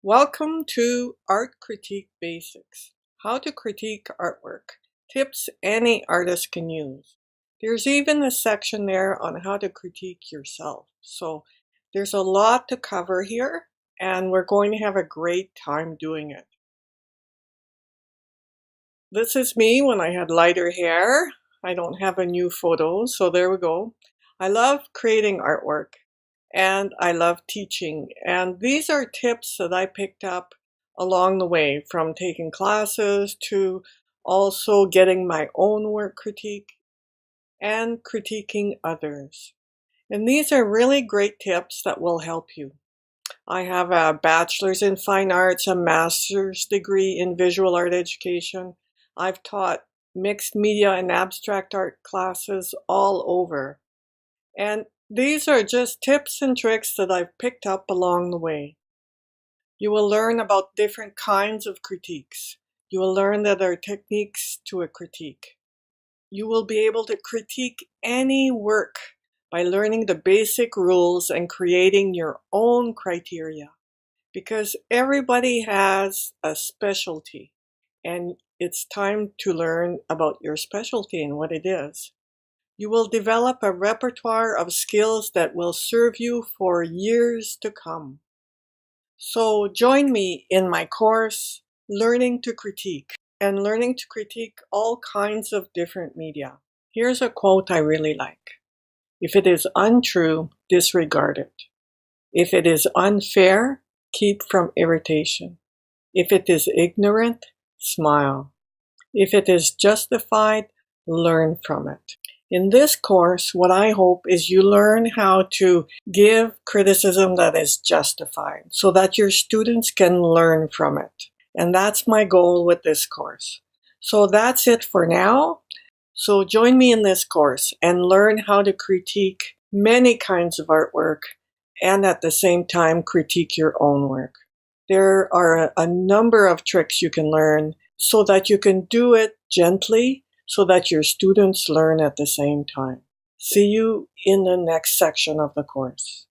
Welcome to Art Critique Basics, how to critique artwork, tips any artist can use. There's even a section there on how to critique yourself. So there's a lot to cover here, and we're going to have a great time doing it. This is me when I had lighter hair. I don't have a new photo, so there we go. I love creating artwork. And I love teaching. And these are tips that I picked up along the way, from taking classes to also getting my own work critique and critiquing others. And these are really great tips that will help you. I have a bachelor's in fine arts, a master's degree in visual art education. I've taught mixed media and abstract art classes all over. And these are just tips and tricks that I've picked up along the way. You will learn about different kinds of critiques. You will learn that there are techniques to a critique. You will be able to critique any work by learning the basic rules and creating your own criteria. Because everybody has a specialty, and it's time to learn about your specialty and what it is. You will develop a repertoire of skills that will serve you for years to come. So join me in my course, Learning to Critique, and learning to critique all kinds of different media. Here's a quote I really like. If it is untrue, disregard it. If it is unfair, keep from irritation. If it is ignorant, smile. If it is justified, learn from it. In this course, what I hope is you learn how to give criticism that is justified so that your students can learn from it. And that's my goal with this course. So that's it for now. So join me in this course and learn how to critique many kinds of artwork and at the same time critique your own work. There are a number of tricks you can learn so that you can do it gently, so that your students learn at the same time. See you in the next section of the course.